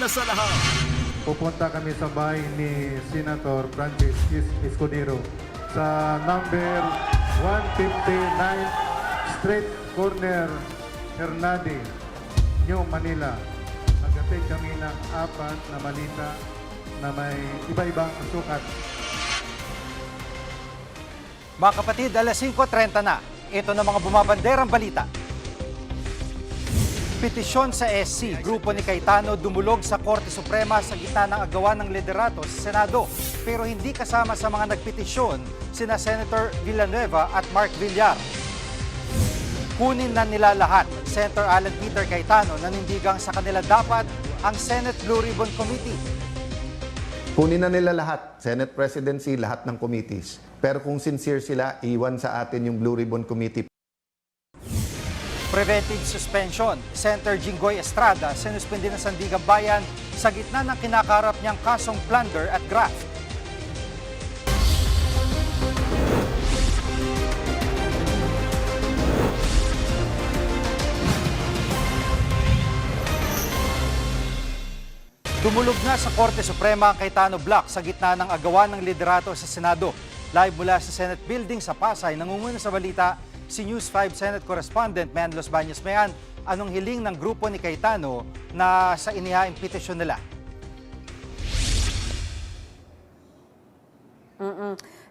una sa lahat. Pupunta kami sa bahay ni Senator Francis Escudero sa number 159 Street Corner, Hernande, New Manila. Nag-attend kami ng 4 na malita na may iba-ibang sukat. Mga kapatid, alas 5:30 na. Ito na mga bumabanderang balita. Petisyon sa SC, grupo ni Cayetano dumulog sa Korte Suprema sa gitna ng agawan ng liderato sa Senado. Pero hindi kasama sa mga nagpetisyon sina Senator Villanueva at Mark Villar. Kunin na nila lahat. Senator Alan Peter Cayetano nanindigang sa kanila dapat ang Senate Blue Ribbon Committee. Kunin na nila lahat, Senate Presidency, lahat ng committees. Pero kung sincere sila, iwan sa atin yung Blue Ribbon Committee. Preventive suspension. Senator Jinggoy Estrada sinuspindi ng Sandigan Bayan sa gitna ng kinakarap niyang kasong plunder at graft. Dumulog na sa Korte Suprema ang Cayetano Block sa gitna ng agawan ng liderato sa Senado. Live mula sa Senate Building sa Pasay, nangunguna sa balita si News 5 Senate Correspondent Mayan Los Baños. Mayan, anong hiling ng grupo ni Cayetano na sa inihaing petisyon nila?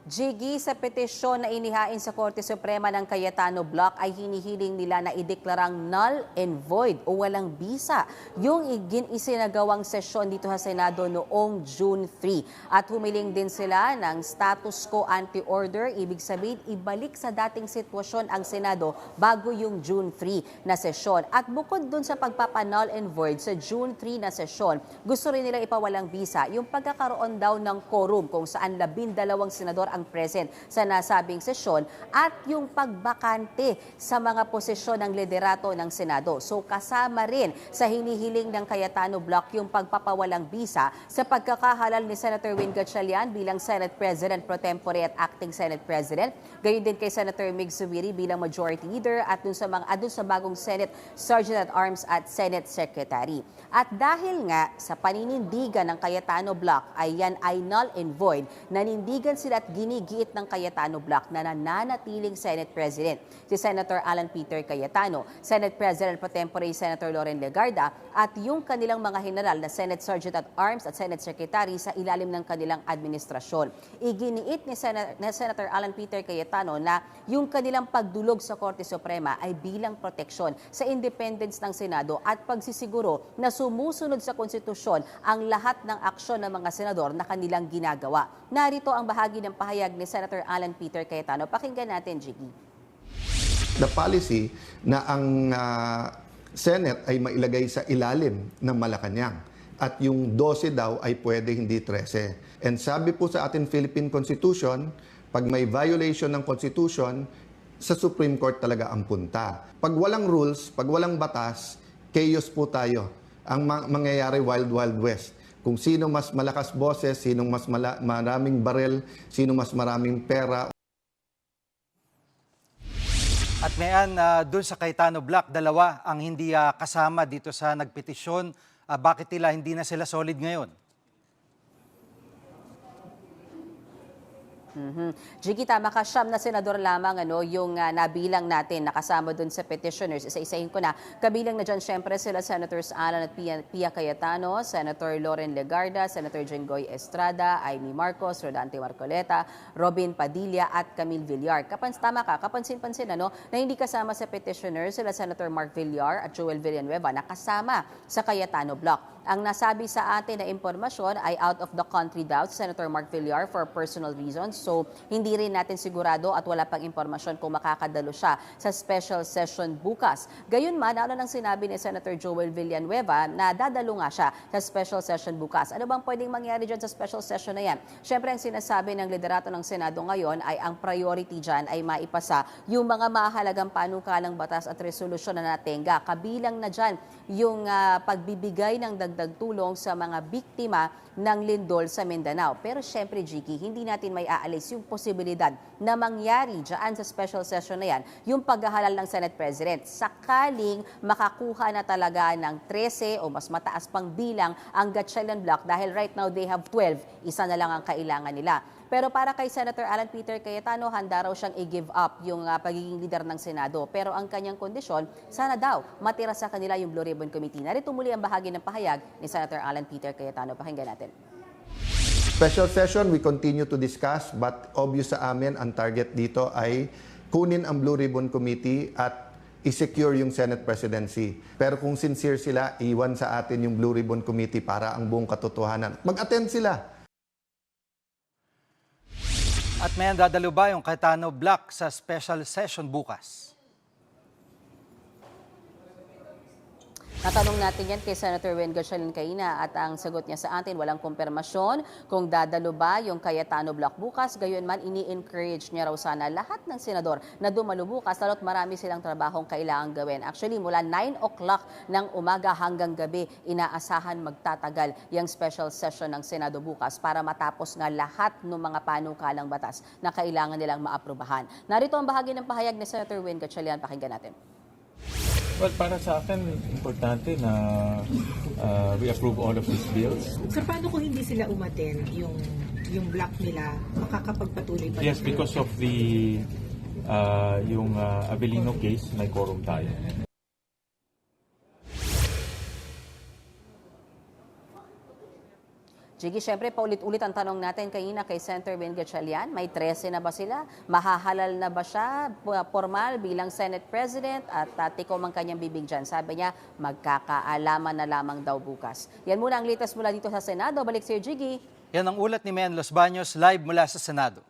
Jiggy, sa petisyon na inihain sa Korte Suprema ng Cayetano Block ay hinihiling nila na ideklarang null and void o walang bisa yung isinagawang sesyon dito sa Senado noong June 3. At humiling din sila ng status quo ante order, ibig sabihin ibalik sa dating sitwasyon ang Senado bago yung June 3 na sesyon. At bukod dun sa pagpapa-null and void sa June 3 na sesyon, gusto rin nila ipawalang bisa yung pagkakaroon daw ng quorum kung saan 12 senador ang present sa nasabing sesyon at yung pagbakante sa mga posisyon ng liderato ng Senado. So kasama rin sa hinihiling ng Cayetano Block yung pagpapawalang bisa sa pagkakahalal ni Senator Win Gatchalian bilang Senate President pro tempore at Acting Senate President. Gayon din kay Senator Mig Zubiri bilang Majority Leader at dun sa bagong Senate Sergeant at Arms at Senate Secretary. At dahil nga sa paninindigan ng Cayetano Block ay yan ay null and void, nanindigan sila at ginigiit ng Cayetano Block na nananatiling Senate President si Senator Alan Peter Cayetano, Senate President pro tempore Senator Loren Legarda at yung kanilang mga general na Senate Sergeant at Arms at Senate Secretary sa ilalim ng kanilang administrasyon. Iginiit ni Senator Alan Peter Cayetano na yung kanilang pagdulog sa Korte Suprema ay bilang proteksyon sa independence ng Senado at pagsisiguro na sumusunod sa konstitusyon ang lahat ng aksyon ng mga senador na kanilang ginagawa. Narito ang bahagi ng pahayag ni Senator Alan Peter Cayetano. Pakinggan natin, Jiggy. The policy na ang Senate ay mailagay sa ilalim ng Malacanang at yung 12 daw ay pwede, hindi 13. And sabi po sa ating Philippine Constitution, pag may violation ng Constitution, sa Supreme Court talaga ang punta. Pag walang rules, pag walang batas, chaos po tayo. Ang mangyayari Wild West. Kung sino mas malakas boses, sino mas maraming barel, sino mas maraming pera. At mayan, doon sa Cayetano Block, dalawa ang hindi kasama dito sa nagpetisyon. Bakit nila hindi na sila solid ngayon? Jiggy, tama ka, siyam na senador lamang yung nabilang natin nakasama dun sa petitioners. Isa-isahin ko na. Kabilang na dyan syempre sila Senators Alan at Pia Cayetano, Senator Loren Legarda, Senator Jinggoy Estrada, Amy Marcos, Rodante Marcoleta, Robin Padilla at Camille Villar. Tama ka, kapansin-pansin na hindi kasama sa petitioners sila Senator Mark Villar at Joel Villanueva nakasama sa Cayetano Block. Ang nasabi sa atin na impormasyon ay out of the country daw si Senator Mark Villar for personal reasons. So, hindi rin natin sigurado at wala pang impormasyon kung makakadalo siya sa special session bukas. Gayunman, ano nang sinabi ni Senator Joel Villanueva na dadalo nga siya sa special session bukas. Ano bang pwedeng mangyari dyan sa special session na yan? Siyempre, ang sinasabi ng liderato ng Senado ngayon ay ang priority dyan ay maipasa yung mga mahalagang panukalang batas at resolusyon na natenga. Kabilang na dyan yung pagbibigay ng dagdag tulong sa mga biktima ng lindol sa Mindanao. Pero syempre, Jiki, hindi natin may aalis inaalis yung posibilidad na mangyari dyan sa special session na yan, yung paghahalal ng Senate President. Sakaling makakuha na talaga ng 13 o mas mataas pang bilang ang Gatchalian Bloc dahil right now they have 12, isa na lang ang kailangan nila. Pero para kay Senator Alan Peter Cayetano, handa raw siyang i-give up yung pagiging leader ng Senado. Pero ang kanyang kondisyon, sana daw matira sa kanila yung Blue Ribbon Committee. Narito muli ang bahagi ng pahayag ni Senator Alan Peter Cayetano. Pakinggan natin. Special session, we continue to discuss, but obvious sa amin, ang target dito ay kunin ang Blue Ribbon Committee at i-secure yung Senate presidency. Pero kung sincere sila, iwan sa atin yung Blue Ribbon Committee para ang buong katotohanan. Mag-attend sila. At may dadalo ba yung Cayetano Block sa special session bukas? Natanong natin yan kay Senator Wen Gatchalian Caina at ang sagot niya sa atin, walang kumpirmasyon kung dadalo ba yung Cayetano Block bukas. Gayon man, ini-encourage niya raw sana lahat ng senador na dumalo bukas lalo't marami silang trabahong kailangang gawin. Actually, mula 9 o'clock ng umaga hanggang gabi, inaasahan magtatagal yung special session ng Senado bukas para matapos nga lahat ng mga panukalang batas na kailangan nilang maaprubahan. Narito ang bahagi ng pahayag ni Senator Wen Gatchalian. Pakinggan natin. Well, para sa akin, importante na we approve all of these bills. Sir, paano kung hindi sila umaten, yung block nila, makakapagpatuloy pa? Yes, because of the yung Avellino case, may quorum tayo. Jiggy, syempre paulit-ulit ang tanong natin kanina kay Senator Ben Gatchalian. May 13 na ba sila? Mahahalal na ba siya formal bilang Senate President? At tikom ang kanyang bibig dyan. Sabi niya, magkakaalaman na lamang daw bukas. Yan muna ang latest mula dito sa Senado. Balik sa'yo, Jiggy. Yan ang ulat ni Mayan Los Baños live mula sa Senado.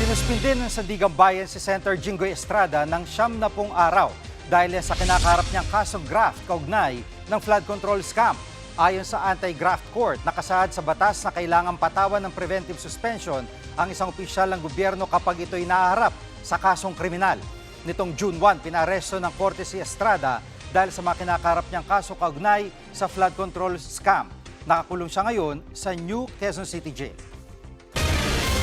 Sinuspindi ng Sandigang Bayan si Senator Jinggoy Estrada ng 70 araw dahil sa kinakaharap niyang kasong graft kaugnay ng flood control scam. Ayon sa Anti-Graft Court, nakasahad sa batas na kailangang patawan ng preventive suspension ang isang opisyal ng gobyerno kapag ito'y naharap sa kasong kriminal. Nitong June 1, pinaresto ng Korte si Estrada dahil sa mga kinakaharap niyang kaso kaugnay sa flood control scam. Nakakulong siya ngayon sa New Quezon City Jail.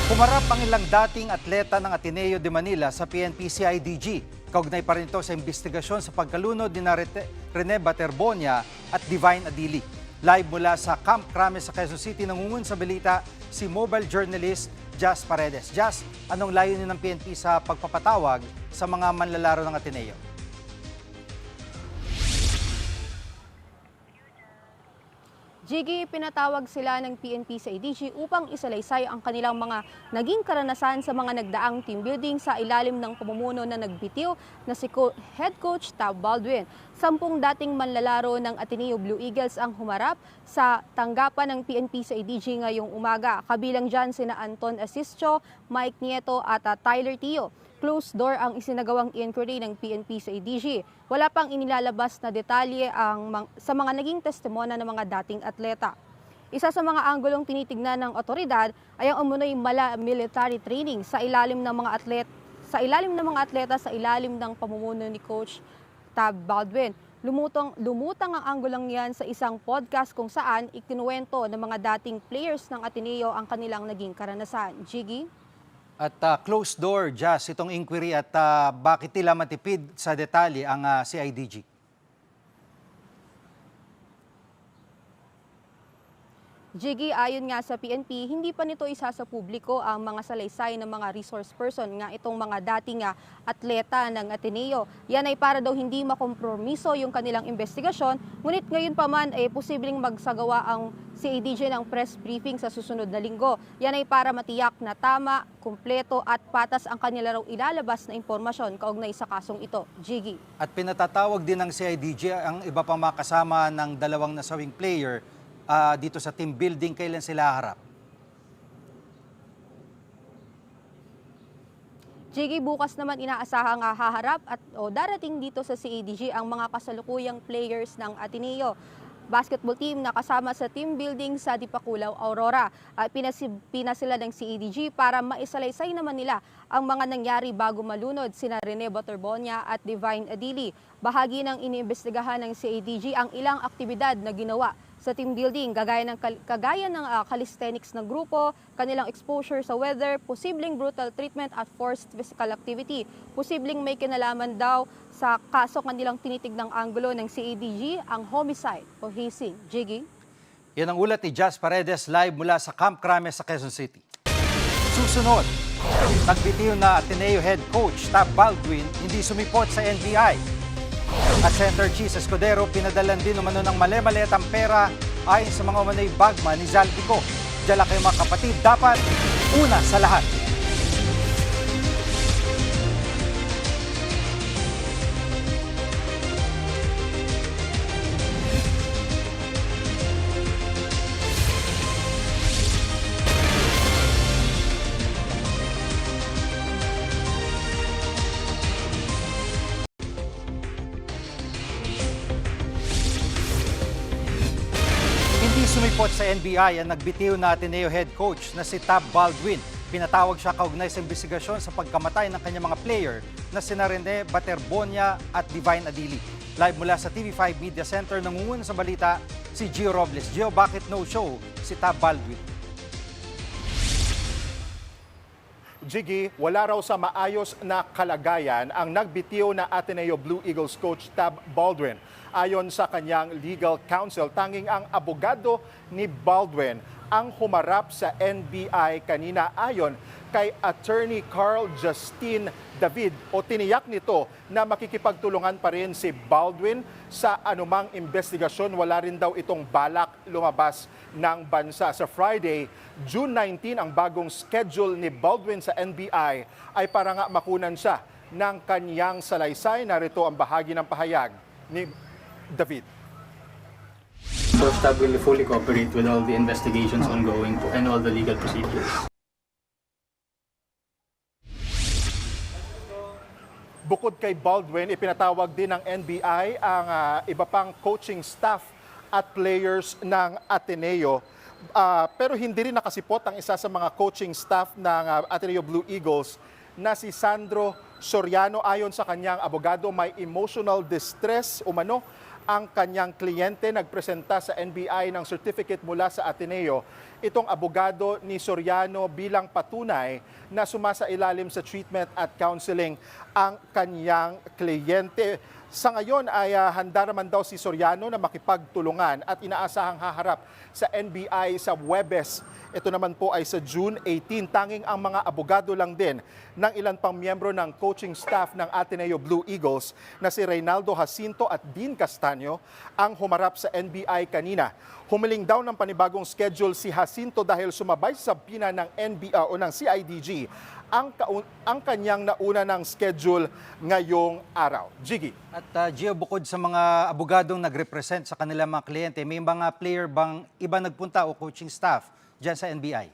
Pumarap ang ilang dating atleta ng Ateneo de Manila sa PNP-CIDG. Kaugnay pa rin ito sa investigasyon sa pagkalunod ni Rene Baterbonia at Divine Adili. Live mula sa Camp Crame sa Quezon City, nangungun sa balita si mobile journalist Jazz Paredes. Jazz, anong layunin ng PNP sa pagpapatawag sa mga manlalaro ng Ateneo? Jiggy, pinatawag sila ng PNP sa IDG upang isalaysay ang kanilang mga naging karanasan sa mga nagdaang team building sa ilalim ng pamumuno na nagbitiw na si Head Coach Tab Baldwin. 10 dating manlalaro ng Ateneo Blue Eagles ang humarap sa tanggapan ng PNP sa IDG ngayong umaga. Kabilang dyan sina Anton Asisio, Mike Nieto at Tyler Tio. Closed door ang isinagawang inquiry ng PNP sa IDG. Wala pang inilalabas na detalye sa mga naging testimonya ng mga dating atleta. Isa sa mga anggulong tinitignan ng otoridad ay ang umunoy mala military training sa ilalim ng mga atleta sa ilalim ng pamumuno ni Coach Tab Baldwin. Lumutang ang anggulang yan sa isang podcast kung saan ikinuwento ng mga dating players ng Ateneo ang kanilang naging karanasan. Jiggy? At closed door, Jazz, itong inquiry at bakit tila matipid sa detalye ang CIDG? Jiggy, ayon nga sa PNP, hindi pa nito isa sa publiko ang mga salaysay ng mga resource person nga itong mga dating atleta ng Ateneo. Yan ay para daw hindi makompromiso yung kanilang investigasyon, ngunit ngayon pa man ay posibleng magsagawa ang CIDG ng press briefing sa susunod na linggo. Yan ay para matiyak na tama, kumpleto at patas ang kanila raw ilalabas na impormasyon kaugnay sa kasong ito. Jiggy. At pinatatawag din ng CIDG ang iba pang mga kasama ng dalawang nasawing player dito sa team building. Kailan sila harap? Jiggy, bukas naman inaasahang haharap at darating dito sa CIDG ang mga kasalukuyang players ng Ateneo basketball team na kasama sa team building sa Dipakulaw, Aurora. Pinasila ng CIDG para maisalaysay naman nila ang mga nangyari bago malunod sina Rene Baterbonia at Divine Adili. Bahagi ng iniimbestigahan ng CADG ang ilang aktibidad na ginawa sa team building, kagaya ng calisthenics ng grupo, kanilang exposure sa weather, posibleng brutal treatment at forced physical activity. Posibleng may kinalaman daw sa kaso kanilang tinitignang anggulo ng CADG, ang homicide o hazing. Jiggy? Yan ang ulat ni Jazz Paredes live mula sa Camp Crame sa Quezon City. Susunod, nagbitiw na Ateneo head coach Tab Baldwin hindi sumipot sa NBI. At Senator Chis Escudero pinadalan din umano ng mali-maliatang pera ayon sa mga umano'y bagman ni Zaldico. Diyan kayo mga kapatid, dapat una sa lahat. Hindi sumipot sa NBI ang nagbitiw na Ateneo head coach na si Tab Baldwin. Pinatawag siya kaugnay sa investigasyon sa pagkamatay ng kanyang mga player na sina Rene Baterbonia at Divine Adili. Live mula sa TV5 Media Center, nangunguna sa balita si Gio Robles. Gio, bakit no show si Tab Baldwin? Jiggy, wala raw sa maayos na kalagayan ang nagbitiw na Ateneo Blue Eagles coach Tab Baldwin. Ayon sa kanyang legal counsel, tanging ang abogado ni Baldwin ang humarap sa NBI kanina ayon kay Attorney Carl Justin David o tiniyak nito na makikipagtulungan pa rin si Baldwin sa anumang investigasyon. Wala rin daw itong balak lumabas ng bansa. Sa Friday, June 19, ang bagong schedule ni Baldwin sa NBI ay para nga makunan siya ng kanyang salaysay. Narito ang bahagi ng pahayag ni David. So STAB will fully cooperate with all the investigations ongoing and all the legal procedures. Bukod kay Baldwin, ipinatawag din ng NBI ang iba pang coaching staff at players ng Ateneo. Pero hindi rin nakasipot ang isa sa mga coaching staff ng Ateneo Blue Eagles na si Sandro Soriano. Ayon sa kanyang abogado, may emotional distress umano ang kanyang kliyente. Nagpresenta sa NBI ng certificate mula sa Ateneo itong abogado ni Soriano bilang patunay na sumasailalim sa treatment at counseling ang kanyang kliyente. Sa ngayon ay handa naman daw si Soriano na makipagtulungan at inaasahang haharap sa NBI sa Huwebes. Ito naman po ay sa June 18. Tanging ang mga abogado lang din ng ilan pang miyembro ng coaching staff ng Ateneo Blue Eagles na si Reynaldo Jacinto at Dean Castaño ang humarap sa NBI kanina. Humiling daw ng panibagong schedule si Jacinto dahil sumabay sa pina ng NBI o ng CIDG ang kanyang nauna ng schedule ngayong araw. Jiggy. At Gio, bukod sa mga abogadong nagrepresent sa kanilang mga kliyente, may mga player bang iba nagpunta o coaching staff dyan sa NBI?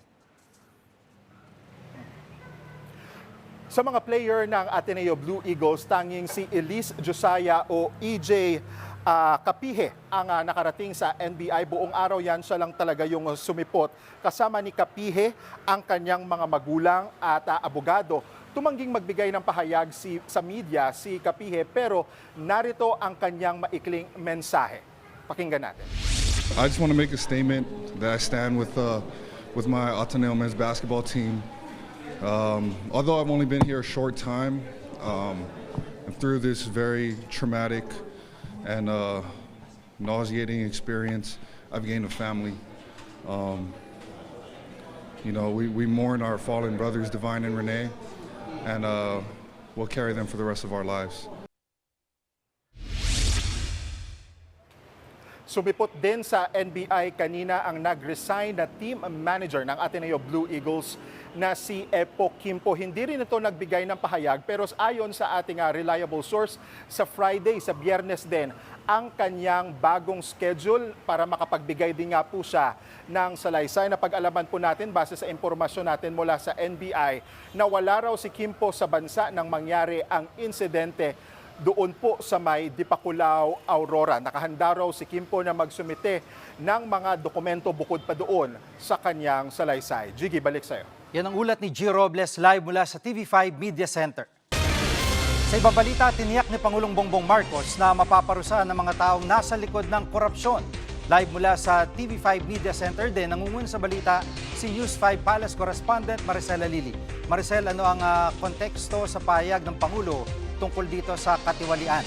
Sa mga player ng Ateneo Blue Eagles, tanging si Elise Josiah o EJ Kapihe ang nakarating sa NBI. Buong araw yan, siya lang talaga yung sumipot. Kasama ni Kapihe ang kanyang mga magulang at abogado. Tumangging magbigay ng pahayag sa media si Kapihe, pero narito ang kanyang maikling mensahe. Pakinggan natin. I just want to make a statement that I stand with my Ateneo men's basketball team. Although I've only been here a short time, and through this very traumatic and nauseating experience, I've gained a family. We mourn our fallen brothers, Divine and Rene, and we'll carry them for the rest of our lives. Sumipot din sa NBI kanina ang nag-resign na team manager ng Ateneo Blue Eagles na si Epo Kimpo. Hindi rin ito nagbigay ng pahayag, pero ayon sa ating reliable source, sa Friday, sa Biyernes din, ang kanyang bagong schedule para makapagbigay din nga po siya ng salaysay. Na pag-alaman po natin base sa impormasyon natin mula sa NBI na wala raw si Kimpo sa bansa nang mangyari ang insidente doon po sa may Dipakulaw, Aurora. Nakahanda raw si Kimpo na magsumite ng mga dokumento bukod pa doon sa kanyang salaysay. Jiggy, balik sa'yo. Yan ang ulat ni G. Robles live mula sa TV5 Media Center. Sa ibang balita, tiniyak ni Pangulong Bongbong Marcos na mapaparusahan ng mga taong nasa likod ng korupsyon. Live mula sa TV5 Media Center din, nangunguna sa balita si News 5 Palace Correspondent Maricel Alili. Maricel, ano ang konteksto sa pahayag ng Pangulo tungkol dito sa katiwalian?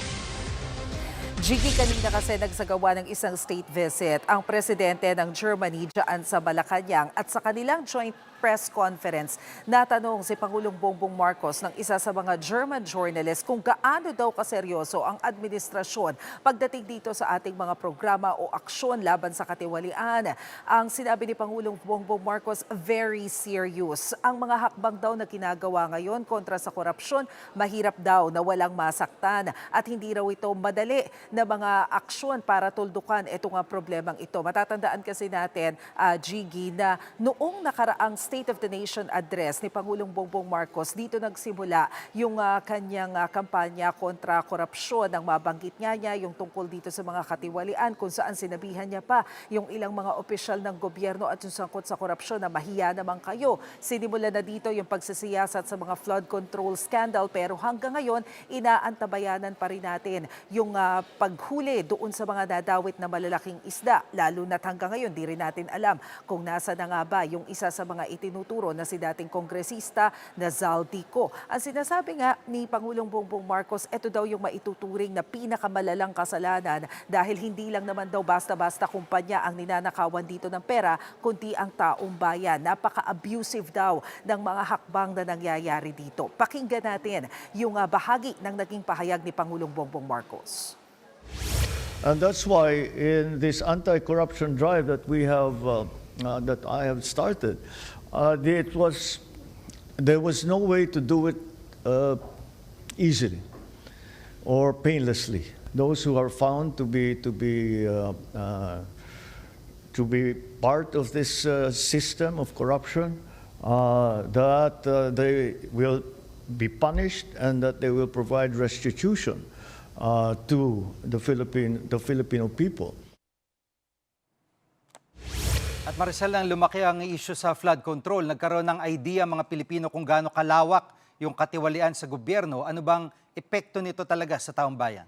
Jiggy, kanina kasi nagsagawa ng isang state visit ang presidente ng Germany dyan sa Malacanang at sa kanilang joint press conference, natanong si Pangulong Bongbong Marcos ng isa sa mga German journalist kung gaano daw kaseryoso ang administrasyon pagdating dito sa ating mga programa o aksyon laban sa katiwalian. Ang sinabi ni Pangulong Bongbong Marcos, very serious. Ang mga hakbang daw na ginagawa ngayon kontra sa korupsyon, mahirap daw na walang masaktan at hindi raw ito madali na mga aksyon para tuldukan itong problemang ito. Matatandaan kasi natin, Jiggy, na noong nakaraang State of the Nation address ni Pangulong Bongbong Marcos, dito nagsimula yung kanyang kampanya kontra korupsyon. Ang mabanggit niya yung tungkol dito sa mga katiwalian kung saan sinabihan niya pa yung ilang mga opisyal ng gobyerno at yung sangkot sa korupsyon na mahiya naman kayo. Sinimula na dito yung pagsisiyasat sa mga flood control scandal pero hanggang ngayon inaantabayanan pa rin natin yung paghuli doon sa mga nadawit na malalaking isda. Lalo na't hanggang ngayon di rin natin alam kung nasa na nga ba yung isa sa mga itinuturo na si dating kongresista na Zaldico. Ang sinasabi nga ni Pangulong Bongbong Marcos, ito daw yung maituturing na pinakamalalang kasalanan dahil hindi lang naman daw basta-basta kumpanya ang ninanakawan dito ng pera, kundi ang taong bayan. Napaka-abusive daw ng mga hakbang na nangyayari dito. Pakinggan natin yung bahagi ng naging pahayag ni Pangulong Bongbong Marcos. And that's why in this anti-corruption drive that we have, that I have started, there was no way to do it easily or painlessly. Those who are found to be part of this system of corruption, that they will be punished and that they will provide restitution to the Filipino people. At Maricel, nang lumaki ang issue sa flood control, nagkaroon ng idea mga Pilipino kung gaano kalawak yung katiwalian sa gobyerno. Ano bang epekto nito talaga sa taong bayan?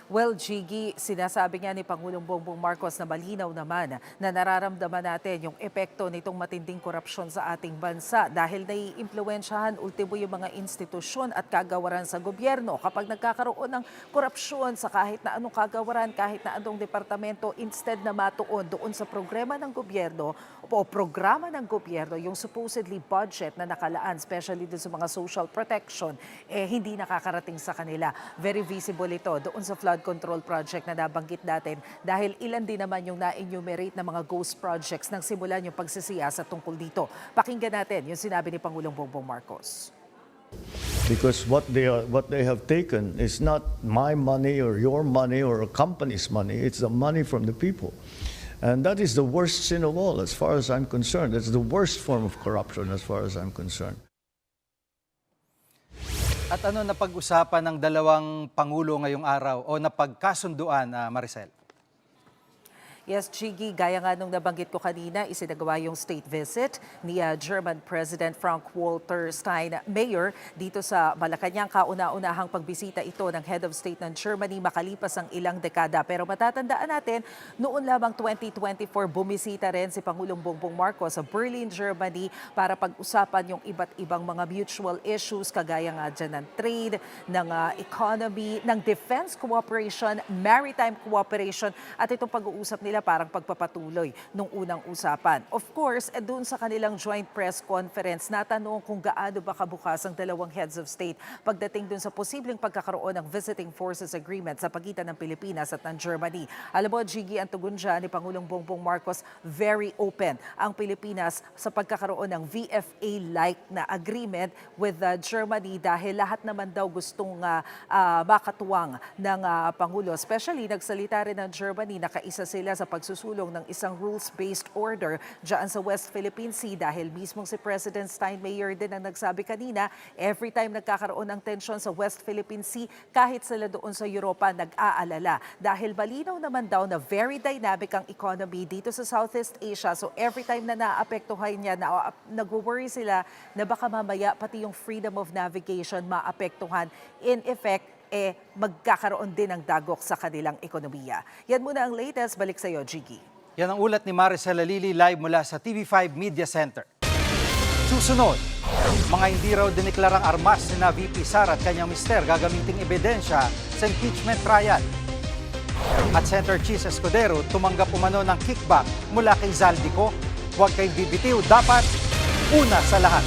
Well, Jiggy, sinasabi nga ni Pangulong Bongbong Marcos na malinaw naman na nararamdaman natin yung epekto nitong matinding korupsyon sa ating bansa dahil naiimpluwensyahan ultimo yung mga institusyon at kagawaran sa gobyerno. Kapag nagkakaroon ng korupsyon sa kahit na anong kagawaran, kahit na anong departamento, instead na matuon doon sa programa ng gobyerno o programa ng gobyerno, yung supposedly budget na nakalaan, especially doon sa mga social protection, hindi nakakarating sa kanila. Very visible ito doon sa flood control project na nabanggit natin dahil ilan din naman yung na-enumerate na mga ghost projects nang simulan yung pagsisiyasat tungkol dito. Pakinggan natin yung sinabi ni Pangulong Bongbong Marcos. Because what they have taken is not my money or your money or a company's money, it's the money from the people. And that is the worst sin of all as far as I'm concerned. It's the worst form of corruption as far as I'm concerned. At ano napag-usapan ng dalawang Pangulo ngayong araw o napagkasunduan, Maricel? Yes, Jiggy, gaya nga nung nabanggit ko kanina, isinagawa yung state visit ni German President Frank-Walter Steinmeier dito sa Malacanang. Kauna-unahang pagbisita ito ng head of state ng Germany makalipas ang ilang dekada. Pero matatandaan natin, noon lamang 2024, bumisita rin si Pangulong Bongbong Marcos sa Berlin, Germany para pag-usapan yung iba't ibang mga mutual issues kagaya nga dyan ng trade, ng economy, ng defense cooperation, maritime cooperation at itong pag-uusap nila parang pagpapatuloy nung unang usapan. Of course, doon sa kanilang joint press conference, natanong kung gaano ba kabukas ang dalawang heads of state pagdating doon sa posibleng pagkakaroon ng visiting forces agreement sa pagitan ng Pilipinas at ng Germany. Alam mo, Jiggy, ang tugon dyan ni Pangulong Bongbong Marcos, very open ang Pilipinas sa pagkakaroon ng VFA-like na agreement with Germany dahil lahat naman daw gustong makatuwang ng Pangulo. Especially, nagsalita rin ng Germany, nakaisa sila sa pagsusulong ng isang rules-based order dyan sa West Philippine Sea dahil mismong si President Steinmeier din ang nagsabi kanina, every time nagkakaroon ng tensyon sa West Philippine Sea, kahit sila doon sa Europa nag-aalala. Dahil malinaw naman daw na very dynamic ang economy dito sa Southeast Asia. So every time na naapektuhan niya, nag-worry sila na baka mamaya pati yung freedom of navigation maapektuhan. In effect, magkakaroon din ng dagok sa kanilang ekonomiya. Yan muna ang latest. Balik sa iyo, Jiggy. Yan ang ulat ni Maricela Lili live mula sa TV5 Media Center. Susunod, mga hindi raw diniklarang armas ni VP Sara at kanyang mister gagamiting ebidensya sa impeachment trial. At Senator Chis Escudero tumanggap umano ng kickback mula kay Zaldico. Huwag kayong bibitiw, dapat una sa lahat.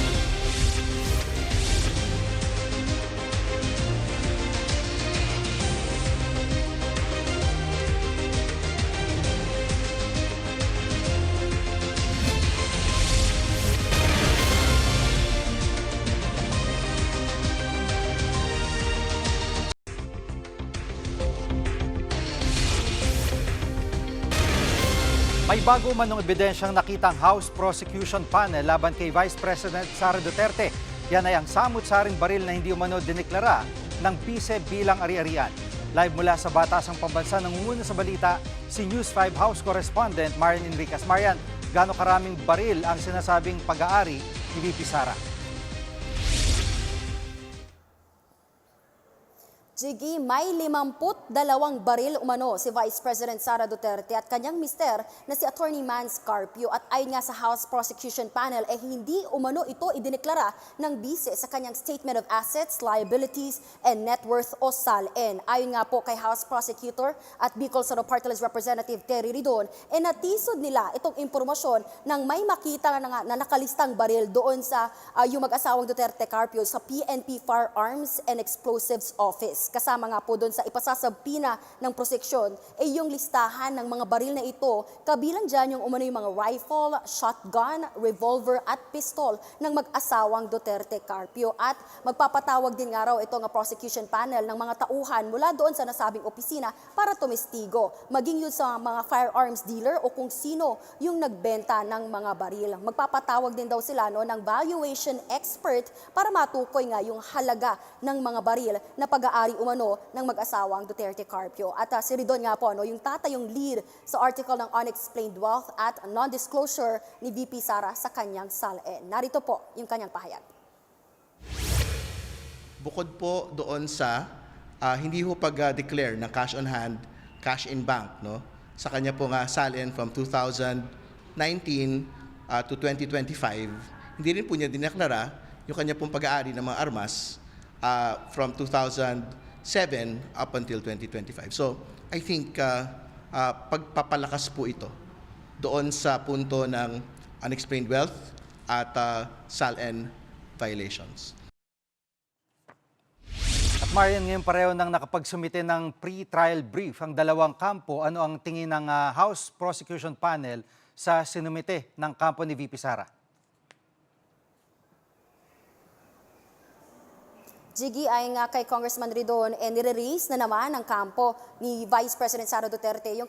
May bago manong ebidensyang nakitang House Prosecution Panel laban kay Vice President Sara Duterte. Yan ay ang samut-saring baril na hindi umano diniklara ng PISE bilang ari-arian. Live mula sa Batasang Pambansa, nangunguna sa balita si News 5 House Correspondent Marian Enriquez. Marian, gaano karaming baril ang sinasabing pag-aari ni VP Sara? Jiggy, may 52 baril umano si Vice President Sara Duterte at kanyang mister na si Attorney Mans Carpio. At ayon nga sa House Prosecution Panel, hindi umano ito idineklara ng bise sa kanyang Statement of Assets, Liabilities, and Net Worth o SALN. Ayon nga po kay House Prosecutor at Bicol Sano Party List Representative Terry Ridon, natisod nila itong impormasyon nang may makita na nakalistang baril doon sa yung mag-asawang Duterte Carpio sa PNP Firearms and Explosives Office. Kasama nga po doon sa ipasasabpina ng proseksyon yung listahan ng mga baril na ito. Kabilang dyan yung umano yung mga rifle, shotgun, revolver at pistol ng mag-asawang Duterte Carpio. At magpapatawag din nga raw itong prosecution panel ng mga tauhan mula doon sa nasabing opisina para tumestigo. Maging yun sa mga firearms dealer o kung sino yung nagbenta ng mga baril. Magpapatawag din daw sila ng valuation expert para matukoy nga yung halaga ng mga baril na pag-aari umano ng mag-asawang Duterte Carpio. At si Ridon nga po, yung tatayong lead sa article ng Unexplained Wealth at Non-Disclosure ni VP Sara sa kanyang SALN. Narito po yung kanyang pahayag. Bukod po doon sa hindi ho pag-declare ng cash on hand, cash in bank, no? Sa kanya po nga SALN from 2019 to 2025, hindi rin po niya dineklara yung kanya pong pag-aari ng mga armas from 2007 up until 2025. So, I think pagpapalakas po ito doon sa punto ng unexplained wealth at SALN violations. At Marian, ngayon pareho nang nakapagsumite ng pre-trial brief ang dalawang kampo. Ano ang tingin ng House Prosecution Panel sa sinumite ng kampo ni VP Sara? Jiggy, ay nga kay Congressman Ridon, nire-release na naman ng kampo ni Vice President Sara Duterte yung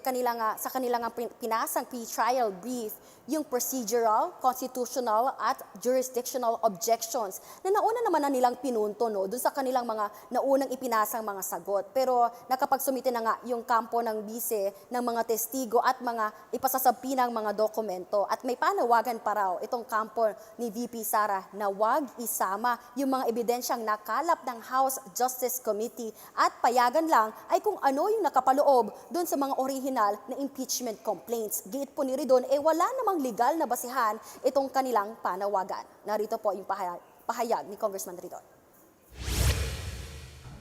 sa kanilang pinasang pre-trial brief yung procedural, constitutional at jurisdictional objections na nauna naman na nilang pinunto doon sa kanilang mga naunang ipinasang mga sagot. Pero nakapagsumite na nga yung kampo ng bise ng mga testigo at mga ipasasabpinang mga dokumento. At may panawagan pa raw itong kampo ni VP Sara na wag isama yung mga ebidensyang nakalap ng House Justice Committee at payagan lang ay kung ano yung nakapaloob doon sa mga original na impeachment complaints. Giit po ni Ridon, wala namang legal na basihan itong kanilang panawagan. Narito po yung pahayag ni Congressman Ridon.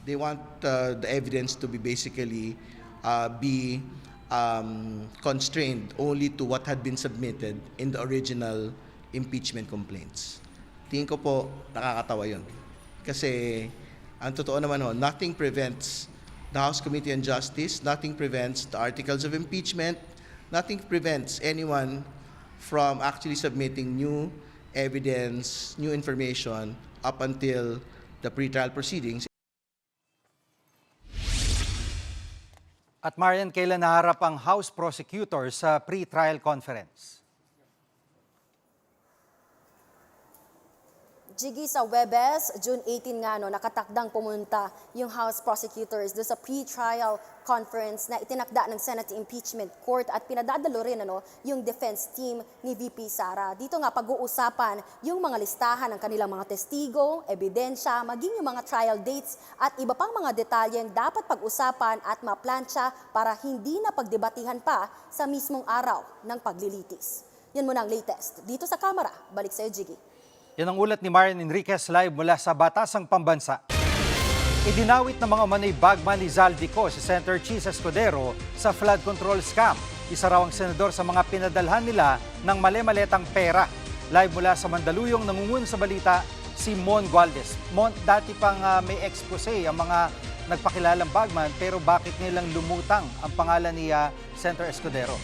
They want the evidence to be basically constrained only to what had been submitted in the original impeachment complaints. Tingin ko po nakakatawa yun. Kasi ang totoo naman nothing prevents the House Committee on Justice, nothing prevents the articles of impeachment, nothing prevents anyone from actually submitting new evidence, new information up until the pre-trial proceedings. At Marian, kailan naharap ang House Prosecutor sa pre-trial conference? Jiggy, sa Webes, June 18 nga, nakatakdang pumunta yung House Prosecutors doon sa pre-trial conference na itinakda ng Senate Impeachment Court at pinadadalo rin yung defense team ni VP Sara. Dito nga pag-uusapan yung mga listahan ng kanilang mga testigo, ebidensya, maging yung mga trial dates at iba pang mga detalyeng dapat pag-usapan at maplansya para hindi na pagdebatihan pa sa mismong araw ng paglilitis. Yan muna ang latest. Dito sa Kamara, balik sa'yo, Jiggy. Yan ang ulat ni Marian Enriquez live mula sa Batasang Pambansa. Idinawit ng mga umano'y bagman ni Zaldico si Senator Chis Escudero sa flood control scam. Isa raw ang senador sa mga pinadalhan nila ng mali-maletang pera. Live mula sa Mandaluyong, nangungun sa balita si Mon Gualdes. Mon, dati pang may expose ang mga nagpakilalang bagman, pero bakit nilang lumutang ang pangalan ni Senator Escudero?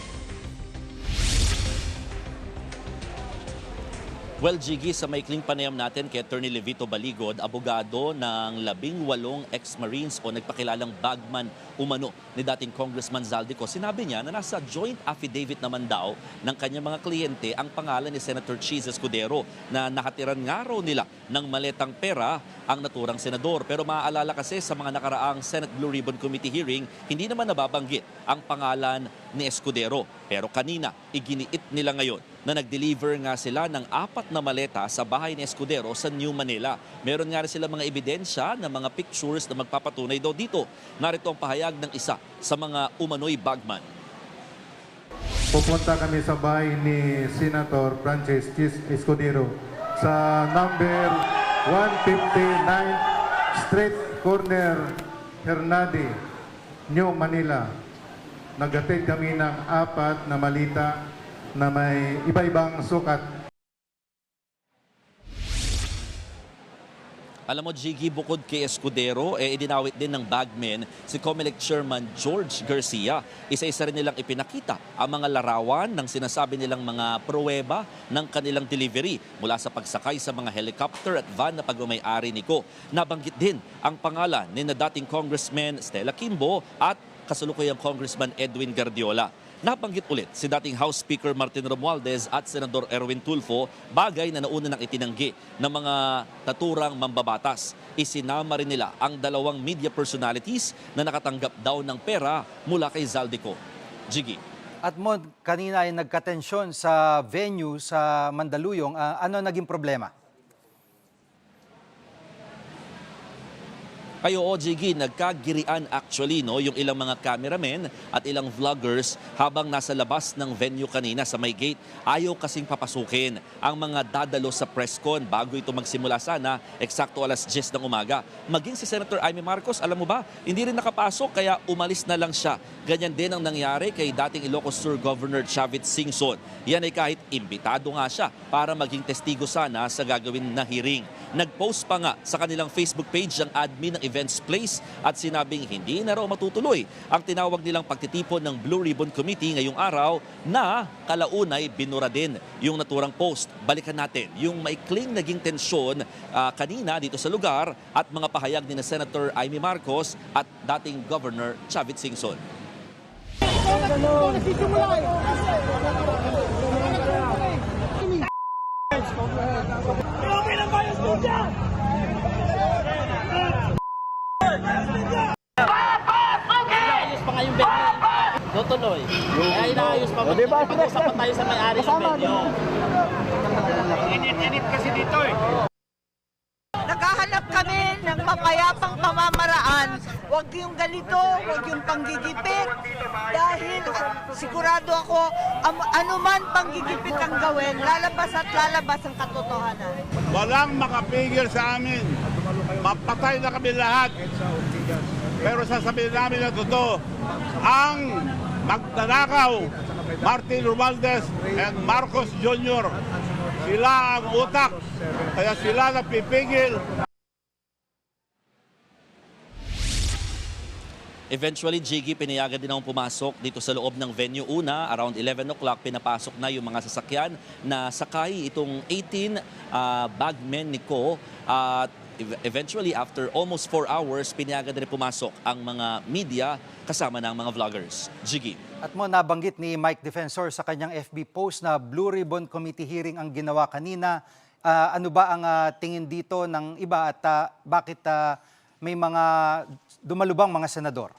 Well, Jiggy, sa maikling panayam natin kay Attorney Levito Baligod, abogado ng 18 ex-Marines o nagpakilalang bagman umano ni dating Congressman Zaldico, sinabi niya na nasa joint affidavit naman daw ng kanyang mga kliyente ang pangalan ni Senator Chis Escudero na nakatiran nga raw nila ng maletang pera ang naturang senador. Pero maaalala kasi sa mga nakaraang Senate Blue Ribbon Committee hearing, hindi naman nababanggit ang pangalan ni Escudero. Pero kanina, iginiit nila ngayon na nag-deliver nga sila ng 4 na maleta sa bahay ni Escudero sa New Manila. Meron nga rin sila mga ebidensya na mga pictures na magpapatunay daw dito. Narito ang pahayag ng isa sa mga umano'y bagman. Pupunta kami sa bahay ni Senator Francis Chis Escudero sa number 159 Street Corner, Hernadi, New Manila. Nag-attend kami ng 4 na malita na may iba-ibang sukat. Alam mo, Jiggy, bukod kay Escudero, idinawit din ng bagmen si COMELEC Chairman George Garcia. Isa-isa rin nilang ipinakita ang mga larawan ng sinasabi nilang mga pruweba ng kanilang delivery mula sa pagsakay sa mga helicopter at van na pagmamay-ari nito. Nabanggit din ang pangalan ni na dating Congressman Stella Kimbo at kasalukuyang Congressman Edwin Guardiola. Nabanggit ulit si dating House Speaker Martin Romualdez at Senador Erwin Tulfo, bagay na nauna nang itinanggi ng mga naturang mambabatas. Isinama rin nila ang 2 media personalities na nakatanggap daw ng pera mula kay Zaldico. Jiggy. At Mon, kanina ay nagkatensyon sa venue sa Mandaluyong. Ano naging problema? Kayo, Jiggy, nagkagirian actually yung ilang mga cameramen at ilang vloggers habang nasa labas ng venue kanina sa may gate. Ayaw kasing papasukin ang mga dadalo sa press con bago ito magsimula sana, eksakto alas 10 ng umaga. Maging si Senator Amy Marcos, alam mo ba, hindi rin nakapasok kaya umalis na lang siya. Ganyan din ang nangyari kay dating Ilocos Sur Governor Chavit Singson. Yan ay kahit imbitado nga siya para maging testigo sana sa gagawin na hearing. Nag-post pa nga sa kanilang Facebook page ang admin ng Events Place at sinabing hindi na raw matutuloy ang tinawag nilang pagtitipon ng Blue Ribbon Committee ngayong araw na kalaunay binura din yung naturang post. Balikan natin yung maikling naging tensyon kanina dito sa lugar at mga pahayag ni na Senator Amy Marcos at dating Governor Chavit Singson. Ayos pa nga yung venue. Tutuloy. Kaya inaayos pa. Mag-usap pa tayo sa may-ari ng venue. Init-init kasi dito eh. Naghahanap kami ng mapayapang pamamaraan. Huwag yung ganito, huwag yung panggigipit. Dahil sigurado ako, anuman panggigipit ang gawin, lalabas at lalabas ang katotohanan. Walang makapigil sa amin. Mapatay na kami lahat. Pero sasabihin namin na totoo, ang magdanakaw, Martin Romualdez and Marcos Jr., sila ang utak, kaya sila napipigil. Eventually, Jiggy, pinayagan din akong pumasok dito sa loob ng venue. Una, around 11 o'clock, pinapasok na yung mga sasakyan na sakay itong 18 bagmen ni Ko. At eventually, after almost 4 hours, pinayagan na rin pumasok ang mga media kasama ng mga vloggers. Jiggy. At mo nabanggit ni Mike Defensor sa kanyang FB post na Blue Ribbon Committee hearing ang ginawa kanina. Ano ba ang tingin dito ng iba at bakit may mga dumalubang mga senador?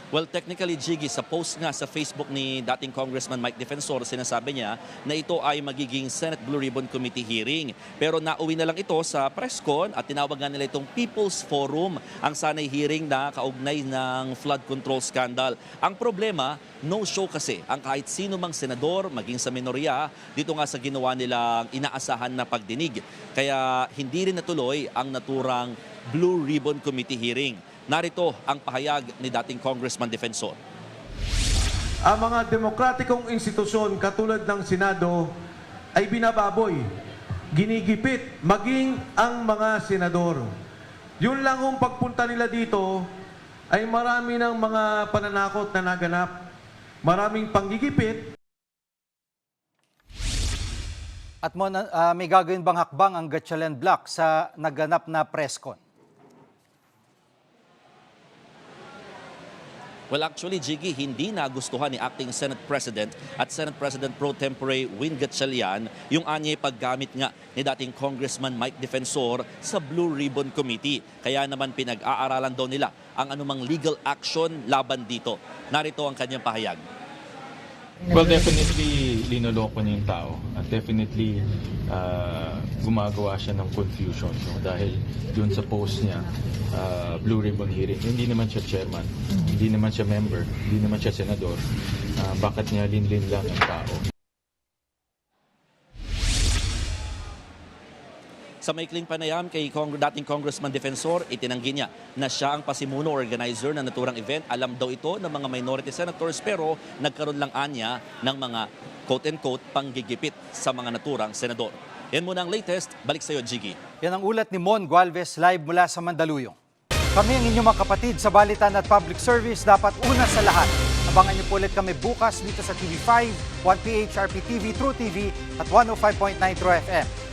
Well, technically, Jiggy, sa post nga sa Facebook ni dating Congressman Mike Defensor, sinasabi niya na ito ay magiging Senate Blue Ribbon Committee hearing. Pero nauwi na lang ito sa presscon at tinawag nga nila itong People's Forum, ang sanay hearing na kaugnay ng flood control scandal. Ang problema, no show kasi ang kahit sino mang senador, maging sa minorya, dito nga sa ginawa nilang inaasahan na pagdinig. Kaya hindi rin natuloy ang naturang Blue Ribbon Committee hearing. Narito ang pahayag ni dating Congressman Defensor. Ang mga demokratikong institusyon katulad ng Senado ay binababoy, ginigipit, maging ang mga senador. Yun lang kung pagpunta nila dito ay marami ng mga pananakot na naganap, maraming panggigipit. At mo, may gagawin bang hakbang ang Gatchalian Block sa naganap na presscon? Well, actually, Jiggy, hindi nagustuhan ni Acting Senate President at Senate President Pro Tempore Win Gatchalian yung anyay paggamit nga ni dating Congressman Mike Defensor sa Blue Ribbon Committee. Kaya naman pinag-aaralan daw nila ang anumang legal action laban dito. Narito ang kanyang pahayag. Well, definitely linoloko niya yung tao at definitely gumagawa siya ng confusion, no? Dahil dun sa post niya, Blue Ribbon hearing, hindi naman siya chairman, hindi naman siya member, hindi naman siya senador. Bakit niya linlin lang ang tao? Sa maikling panayam kay dating Congressman Defensor, itinanggi niya na siya ang pasimuno organizer ng naturang event. Alam daw ito ng mga minority senators pero nagkaroon lang anya ng mga quote-unquote panggigipit sa mga naturang senador. Yan muna ang latest. Balik sa iyo, Jiggy. Yan ang ulat ni Mon Gualvez live mula sa Mandaluyong. Kami ang inyong mga kapatid sa Balitan at Public Service, dapat una sa lahat. Abangan niyo po ulit kami bukas dito sa TV5, 1PH, RPTV, True TV at 105.9 True FM.